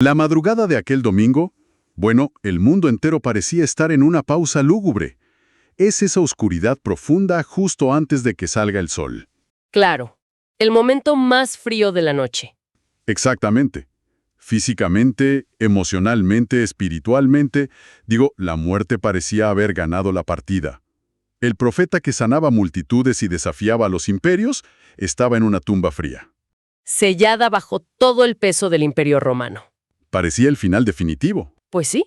La madrugada de aquel domingo, bueno, el mundo entero parecía estar en una pausa lúgubre. Es esa oscuridad profunda justo antes de que salga el sol. Claro, el momento más frío de la noche. Exactamente. Físicamente, emocionalmente, espiritualmente, la muerte parecía haber ganado la partida. El profeta que sanaba multitudes y desafiaba a los imperios estaba en una tumba fría. Sellada bajo todo el peso del Imperio Romano. Parecía el final definitivo. Pues sí.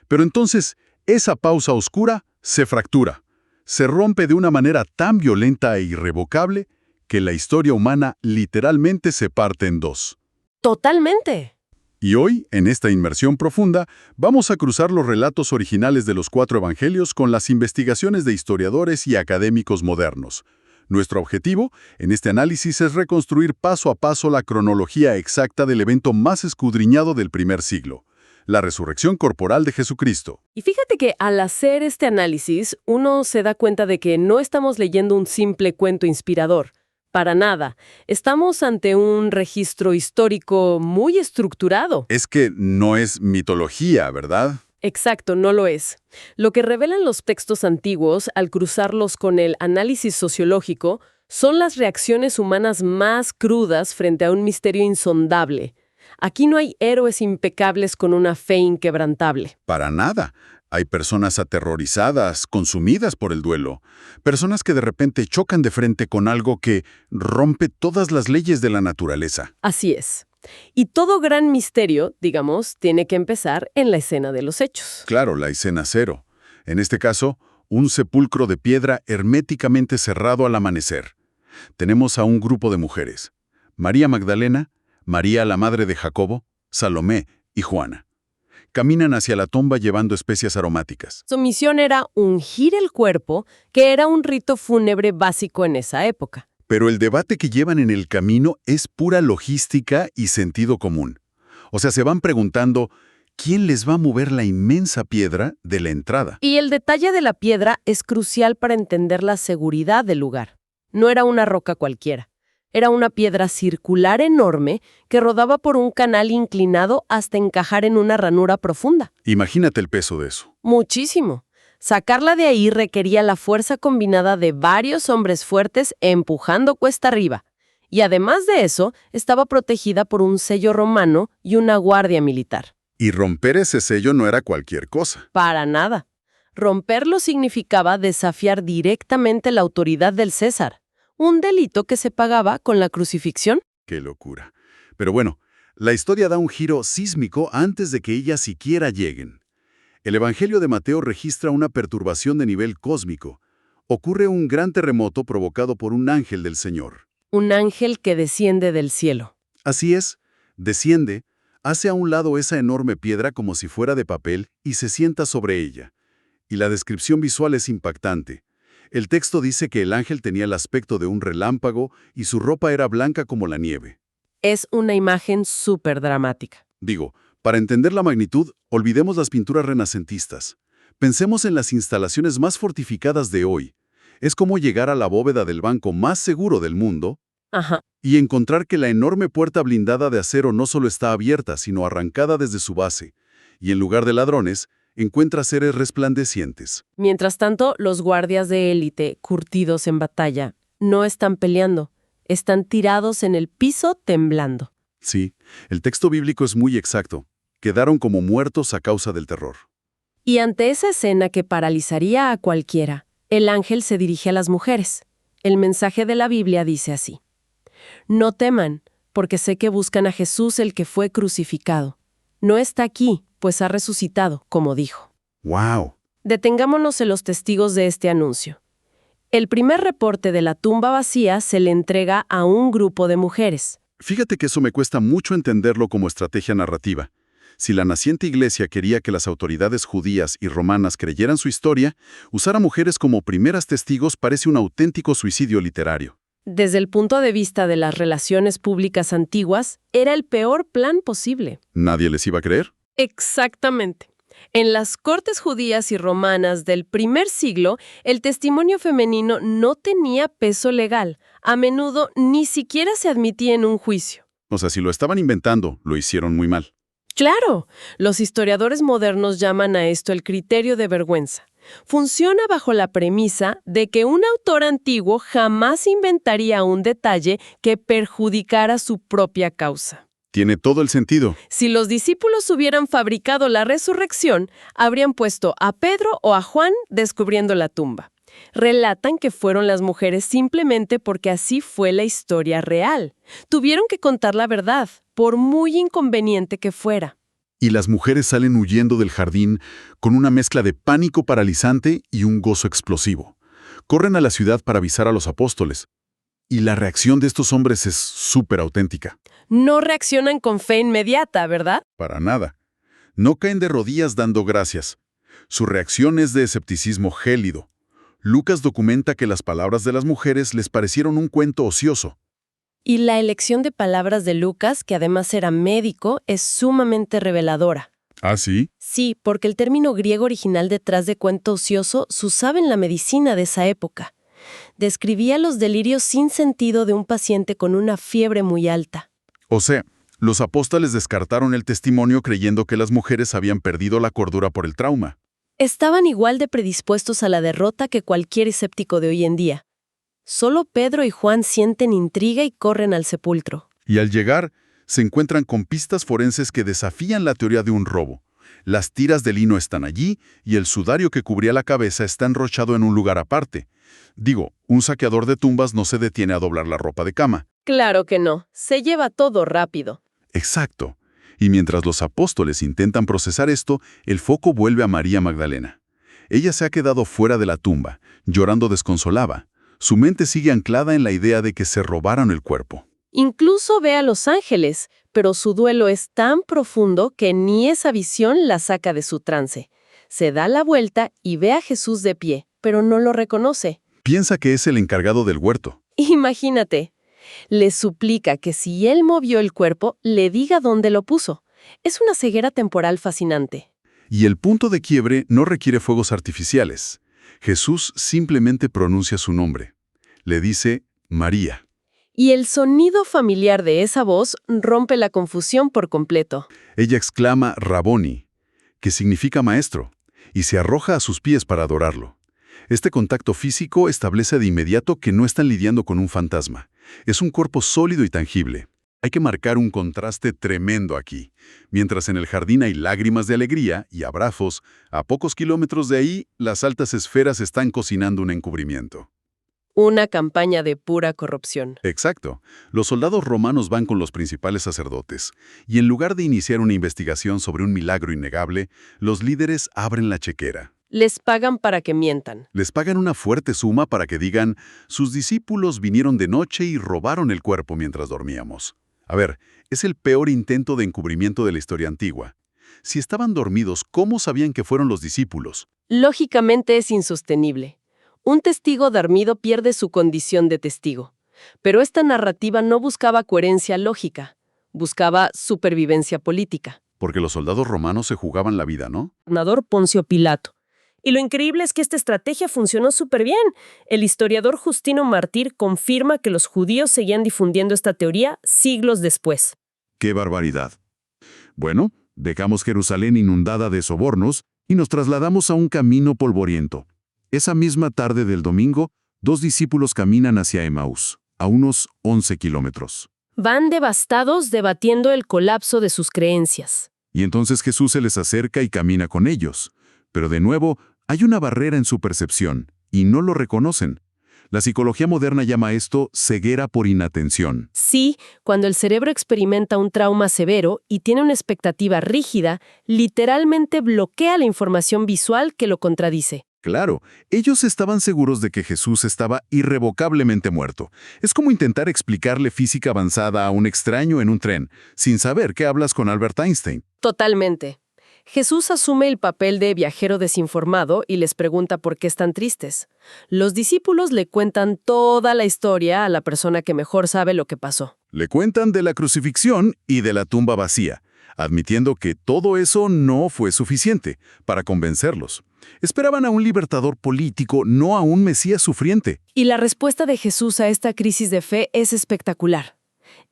Pero entonces, esa pausa oscura se fractura. Se rompe de una manera tan violenta e irrevocable que la historia humana literalmente se parte en dos. Totalmente. Y hoy, en esta inmersión profunda, vamos a cruzar los relatos originales de los 4 evangelios con las investigaciones de historiadores y académicos modernos. Nuestro objetivo en este análisis es reconstruir paso a paso la cronología exacta del evento más escudriñado del primer siglo, la resurrección corporal de Jesucristo. Y fíjate que al hacer este análisis, uno se da cuenta de que no estamos leyendo un simple cuento inspirador. Para nada. Estamos ante un registro histórico muy estructurado. Es que no es mitología, ¿verdad? Exacto, no lo es. Lo que revelan los textos antiguos, al cruzarlos con el análisis sociológico, son las reacciones humanas más crudas frente a un misterio insondable. Aquí no hay héroes impecables con una fe inquebrantable. Para nada. Hay personas aterrorizadas, consumidas por el duelo. Personas que de repente chocan de frente con algo que rompe todas las leyes de la naturaleza. Así es. Y todo gran misterio, digamos, tiene que empezar en la escena de los hechos. Claro, la escena cero. En este caso, un sepulcro de piedra herméticamente cerrado al amanecer. Tenemos a un grupo de mujeres. María Magdalena, María la madre de Jacobo, Salomé y Juana. Caminan hacia la tumba llevando especias aromáticas. Su misión era ungir el cuerpo, que era un rito fúnebre básico en esa época. Pero el debate que llevan en el camino es pura logística y sentido común. O sea, se van preguntando, ¿quién les va a mover la inmensa piedra de la entrada? Y el detalle de la piedra es crucial para entender la seguridad del lugar. No era una roca cualquiera. Era una piedra circular enorme que rodaba por un canal inclinado hasta encajar en una ranura profunda. Imagínate el peso de eso. Muchísimo. Sacarla de ahí requería la fuerza combinada de varios hombres fuertes empujando cuesta arriba. Y además de eso, estaba protegida por un sello romano y una guardia militar. Y romper ese sello no era cualquier cosa. Para nada. Romperlo significaba desafiar directamente la autoridad del César. Un delito que se pagaba con la crucifixión. ¡Qué locura! Pero bueno, la historia da un giro sísmico antes de que ellas siquiera lleguen. El Evangelio de Mateo registra una perturbación de nivel cósmico. Ocurre un gran terremoto provocado por un ángel del Señor. Un ángel que desciende del cielo. Así es, desciende, hace a un lado esa enorme piedra como si fuera de papel y se sienta sobre ella. Y la descripción visual es impactante. El texto dice que el ángel tenía el aspecto de un relámpago y su ropa era blanca como la nieve. Es una imagen súper dramática. Para entender la magnitud, olvidemos las pinturas renacentistas. Pensemos en las instalaciones más fortificadas de hoy. Es como llegar a la bóveda del banco más seguro del mundo y encontrar que la enorme puerta blindada de acero no solo está abierta, sino arrancada desde su base. Y en lugar de ladrones, encuentra seres resplandecientes. Mientras tanto, los guardias de élite, curtidos en batalla, no están peleando. Están tirados en el piso temblando. Sí, el texto bíblico es muy exacto. Quedaron como muertos a causa del terror. Y ante esa escena que paralizaría a cualquiera, el ángel se dirige a las mujeres. El mensaje de la Biblia dice así: No teman, porque sé que buscan a Jesús el que fue crucificado. No está aquí, pues ha resucitado, como dijo. ¡Wow! Detengámonos en los testigos de este anuncio. El primer reporte de la tumba vacía se le entrega a un grupo de mujeres. Fíjate que eso me cuesta mucho entenderlo como estrategia narrativa. Si la naciente iglesia quería que las autoridades judías y romanas creyeran su historia, usar a mujeres como primeras testigos parece un auténtico suicidio literario. Desde el punto de vista de las relaciones públicas antiguas, era el peor plan posible. ¿Nadie les iba a creer? Exactamente. En las cortes judías y romanas del primer siglo, el testimonio femenino no tenía peso legal. A menudo ni siquiera se admitía en un juicio. O sea, si lo estaban inventando, lo hicieron muy mal. Claro, los historiadores modernos llaman a esto el criterio de vergüenza. Funciona bajo la premisa de que un autor antiguo jamás inventaría un detalle que perjudicara su propia causa. Tiene todo el sentido. Si los discípulos hubieran fabricado la resurrección, habrían puesto a Pedro o a Juan descubriendo la tumba. Relatan que fueron las mujeres simplemente porque así fue la historia real. Tuvieron que contar la verdad, por muy inconveniente que fuera. Y las mujeres salen huyendo del jardín con una mezcla de pánico paralizante y un gozo explosivo. Corren a la ciudad para avisar a los apóstoles. Y la reacción de estos hombres es súper auténtica. No reaccionan con fe inmediata, ¿verdad? Para nada. No caen de rodillas dando gracias. Su reacción es de escepticismo gélido. Lucas documenta que las palabras de las mujeres les parecieron un cuento ocioso. Y la elección de palabras de Lucas, que además era médico, es sumamente reveladora. ¿Ah, sí? Sí, porque el término griego original detrás de cuento ocioso se usaba en la medicina de esa época. Describía los delirios sin sentido de un paciente con una fiebre muy alta. O sea, los apóstoles descartaron el testimonio creyendo que las mujeres habían perdido la cordura por el trauma. Estaban igual de predispuestos a la derrota que cualquier escéptico de hoy en día. Solo Pedro y Juan sienten intriga y corren al sepulcro. Y al llegar, se encuentran con pistas forenses que desafían la teoría de un robo. Las tiras de lino están allí y el sudario que cubría la cabeza está enrochado en un lugar aparte. Digo, un saqueador de tumbas no se detiene a doblar la ropa de cama. Claro que no, se lleva todo rápido. Exacto. Y mientras los apóstoles intentan procesar esto, el foco vuelve a María Magdalena. Ella se ha quedado fuera de la tumba, llorando desconsolada. Su mente sigue anclada en la idea de que se robaron el cuerpo. Incluso ve a los ángeles, pero su duelo es tan profundo que ni esa visión la saca de su trance. Se da la vuelta y ve a Jesús de pie, pero no lo reconoce. Piensa que es el encargado del huerto. Imagínate. Le suplica que si él movió el cuerpo, le diga dónde lo puso. Es una ceguera temporal fascinante. Y el punto de quiebre no requiere fuegos artificiales. Jesús simplemente pronuncia su nombre. Le dice María. Y el sonido familiar de esa voz rompe la confusión por completo. Ella exclama Raboni, que significa maestro, y se arroja a sus pies para adorarlo. Este contacto físico establece de inmediato que no están lidiando con un fantasma. Es un cuerpo sólido y tangible. Hay que marcar un contraste tremendo aquí. Mientras en el jardín hay lágrimas de alegría y abrazos, a pocos kilómetros de ahí, las altas esferas están cocinando un encubrimiento. Una campaña de pura corrupción. Exacto. Los soldados romanos van con los principales sacerdotes, y en lugar de iniciar una investigación sobre un milagro innegable, los líderes abren la chequera. Les pagan para que mientan. Les pagan una fuerte suma para que digan, sus discípulos vinieron de noche y robaron el cuerpo mientras dormíamos. A ver, es el peor intento de encubrimiento de la historia antigua. Si estaban dormidos, ¿cómo sabían que fueron los discípulos? Lógicamente es insostenible. Un testigo dormido pierde su condición de testigo. Pero esta narrativa no buscaba coherencia lógica, buscaba supervivencia política. Porque los soldados romanos se jugaban la vida, ¿no? Gobernador Poncio Pilato. Y lo increíble es que esta estrategia funcionó súper bien. El historiador Justino Mártir confirma que los judíos seguían difundiendo esta teoría siglos después. ¡Qué barbaridad! Bueno, dejamos Jerusalén inundada de sobornos y nos trasladamos a un camino polvoriento. Esa misma tarde del domingo, 2 discípulos caminan hacia Emaús, a unos 11 kilómetros. Van devastados debatiendo el colapso de sus creencias. Y entonces Jesús se les acerca y camina con ellos. Pero de nuevo, hay una barrera en su percepción, y no lo reconocen. La psicología moderna llama esto ceguera por inatención. Sí, cuando el cerebro experimenta un trauma severo y tiene una expectativa rígida, literalmente bloquea la información visual que lo contradice. Claro, ellos estaban seguros de que Jesús estaba irrevocablemente muerto. Es como intentar explicarle física avanzada a un extraño en un tren, sin saber que hablas con Albert Einstein. Totalmente. Jesús asume el papel de viajero desinformado y les pregunta por qué están tristes. Los discípulos le cuentan toda la historia a la persona que mejor sabe lo que pasó. Le cuentan de la crucifixión y de la tumba vacía, admitiendo que todo eso no fue suficiente para convencerlos. Esperaban a un libertador político, no a un Mesías sufriente. Y la respuesta de Jesús a esta crisis de fe es espectacular.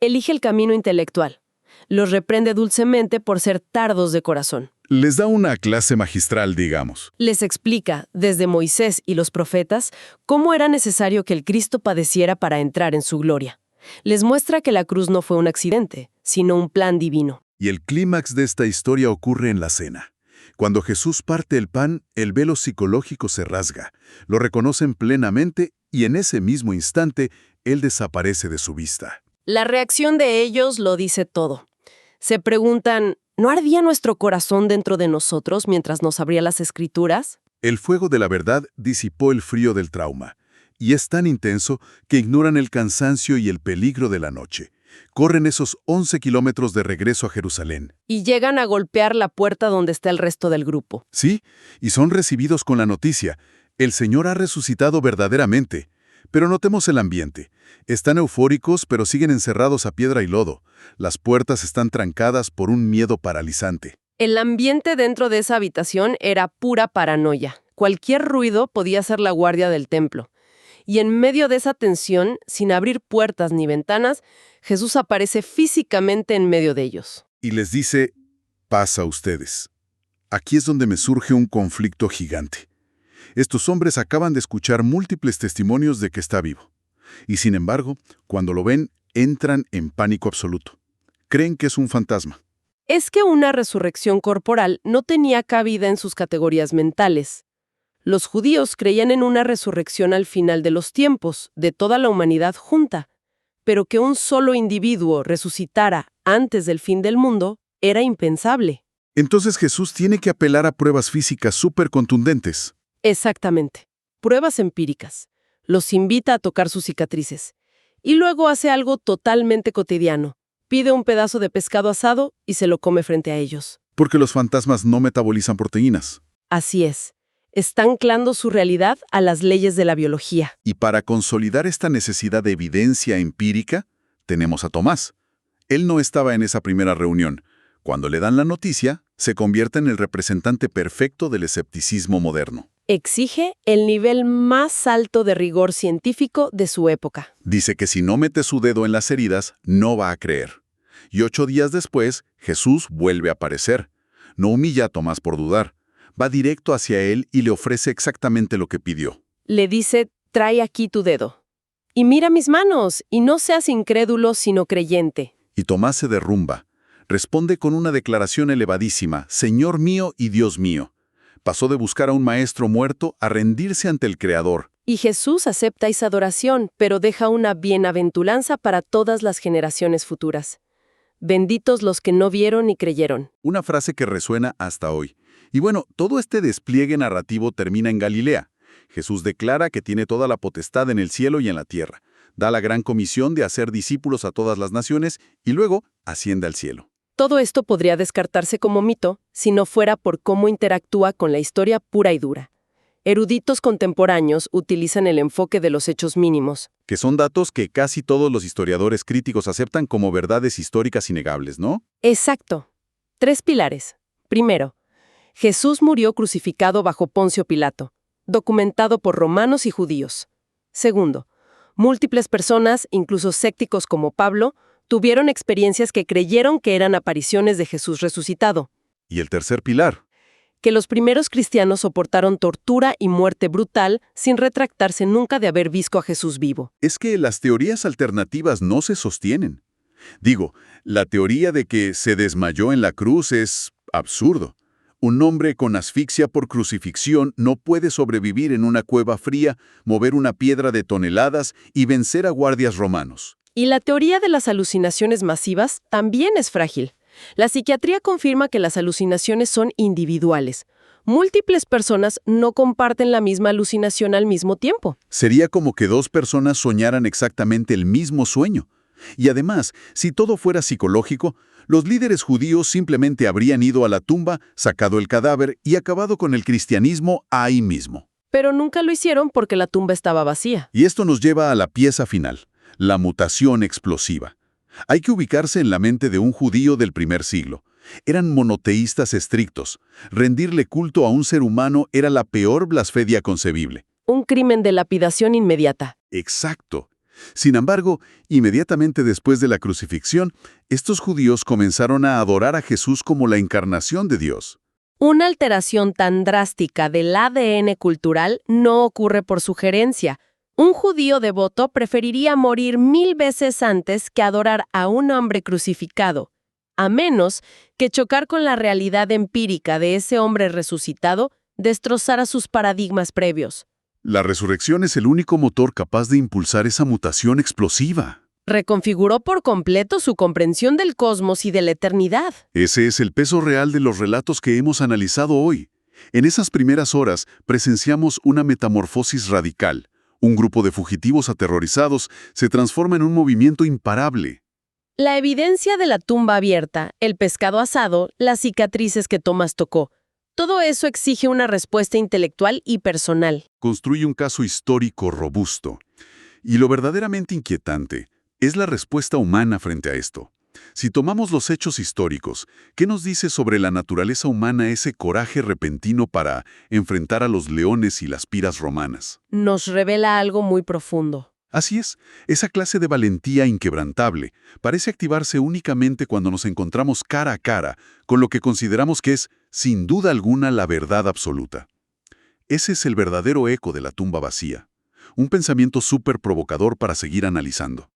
Elige el camino intelectual. Los reprende dulcemente por ser tardos de corazón. Les da una clase magistral, digamos. Les explica, desde Moisés y los profetas, cómo era necesario que el Cristo padeciera para entrar en su gloria. Les muestra que la cruz no fue un accidente, sino un plan divino. Y el clímax de esta historia ocurre en la cena. Cuando Jesús parte el pan, el velo psicológico se rasga. Lo reconocen plenamente y en ese mismo instante, Él desaparece de su vista. La reacción de ellos lo dice todo. Se preguntan, ¿no ardía nuestro corazón dentro de nosotros mientras nos abría las Escrituras? El fuego de la verdad disipó el frío del trauma. Y es tan intenso que ignoran el cansancio y el peligro de la noche. Corren esos 11 kilómetros de regreso a Jerusalén. Y llegan a golpear la puerta donde está el resto del grupo. Sí, y son recibidos con la noticia. El Señor ha resucitado verdaderamente. Pero notemos el ambiente. Están eufóricos, pero siguen encerrados a piedra y lodo. Las puertas están trancadas por un miedo paralizante. El ambiente dentro de esa habitación era pura paranoia. Cualquier ruido podía ser la guardia del templo. Y en medio de esa tensión, sin abrir puertas ni ventanas, Jesús aparece físicamente en medio de ellos. Y les dice, paz a ustedes. Aquí es donde me surge un conflicto gigante. Estos hombres acaban de escuchar múltiples testimonios de que está vivo. Y sin embargo, cuando lo ven, entran en pánico absoluto. Creen que es un fantasma. Es que una resurrección corporal no tenía cabida en sus categorías mentales. Los judíos creían en una resurrección al final de los tiempos, de toda la humanidad junta, pero que un solo individuo resucitara antes del fin del mundo era impensable. Entonces Jesús tiene que apelar a pruebas físicas súper contundentes. Exactamente. Pruebas empíricas. Los invita a tocar sus cicatrices. Y luego hace algo totalmente cotidiano. Pide un pedazo de pescado asado y se lo come frente a ellos. Porque los fantasmas no metabolizan proteínas. Así es. Está anclando su realidad a las leyes de la biología. Y para consolidar esta necesidad de evidencia empírica, tenemos a Tomás. Él no estaba en esa primera reunión. Cuando le dan la noticia, se convierte en el representante perfecto del escepticismo moderno. Exige el nivel más alto de rigor científico de su época. Dice que si no mete su dedo en las heridas, no va a creer. Y 8 días después, Jesús vuelve a aparecer. No humilla a Tomás por dudar. Va directo hacia él y le ofrece exactamente lo que pidió. Le dice, trae aquí tu dedo. Y mira mis manos, y no seas incrédulo sino creyente. Y Tomás se derrumba. Responde con una declaración elevadísima, Señor mío y Dios mío. Pasó de buscar a un maestro muerto a rendirse ante el Creador. Y Jesús acepta esa adoración, pero deja una bienaventuranza para todas las generaciones futuras. Benditos los que no vieron ni creyeron. Una frase que resuena hasta hoy. Y bueno, todo este despliegue narrativo termina en Galilea. Jesús declara que tiene toda la potestad en el cielo y en la tierra. Da la gran comisión de hacer discípulos a todas las naciones y luego asciende al cielo. Todo esto podría descartarse como mito si no fuera por cómo interactúa con la historia pura y dura. Eruditos contemporáneos utilizan el enfoque de los hechos mínimos. Que son datos que casi todos los historiadores críticos aceptan como verdades históricas innegables, ¿no? Exacto. 3 pilares. Primero, Jesús murió crucificado bajo Poncio Pilato, documentado por romanos y judíos. Segundo, múltiples personas, incluso escépticos como Pablo, tuvieron experiencias que creyeron que eran apariciones de Jesús resucitado. Y el tercer pilar. Que los primeros cristianos soportaron tortura y muerte brutal sin retractarse nunca de haber visto a Jesús vivo. Es que las teorías alternativas no se sostienen. Digo, la teoría de que se desmayó en la cruz es absurdo. Un hombre con asfixia por crucifixión no puede sobrevivir en una cueva fría, mover una piedra de toneladas y vencer a guardias romanos. Y la teoría de las alucinaciones masivas también es frágil. La psiquiatría confirma que las alucinaciones son individuales. Múltiples personas no comparten la misma alucinación al mismo tiempo. Sería como que 2 personas soñaran exactamente el mismo sueño. Y además, si todo fuera psicológico, los líderes judíos simplemente habrían ido a la tumba, sacado el cadáver y acabado con el cristianismo ahí mismo. Pero nunca lo hicieron porque la tumba estaba vacía. Y esto nos lleva a la pieza final, la mutación explosiva. Hay que ubicarse en la mente de un judío del primer siglo. Eran monoteístas estrictos. Rendirle culto a un ser humano era la peor blasfemia concebible. Un crimen de lapidación inmediata. Exacto. Sin embargo, inmediatamente después de la crucifixión, estos judíos comenzaron a adorar a Jesús como la encarnación de Dios. Una alteración tan drástica del ADN cultural no ocurre por sugerencia. Un judío devoto preferiría morir 1000 veces antes que adorar a un hombre crucificado, a menos que chocar con la realidad empírica de ese hombre resucitado destrozara sus paradigmas previos. La resurrección es el único motor capaz de impulsar esa mutación explosiva. Reconfiguró por completo su comprensión del cosmos y de la eternidad. Ese es el peso real de los relatos que hemos analizado hoy. En esas primeras horas presenciamos una metamorfosis radical. Un grupo de fugitivos aterrorizados se transforma en un movimiento imparable. La evidencia de la tumba abierta, el pescado asado, las cicatrices que Tomás tocó, todo eso exige una respuesta intelectual y personal. Construye un caso histórico robusto. Y lo verdaderamente inquietante es la respuesta humana frente a esto. Si tomamos los hechos históricos, ¿qué nos dice sobre la naturaleza humana ese coraje repentino para enfrentar a los leones y las piras romanas? Nos revela algo muy profundo. Así es, esa clase de valentía inquebrantable parece activarse únicamente cuando nos encontramos cara a cara con lo que consideramos que es, sin duda alguna, la verdad absoluta. Ese es el verdadero eco de la tumba vacía. Un pensamiento súper provocador para seguir analizando.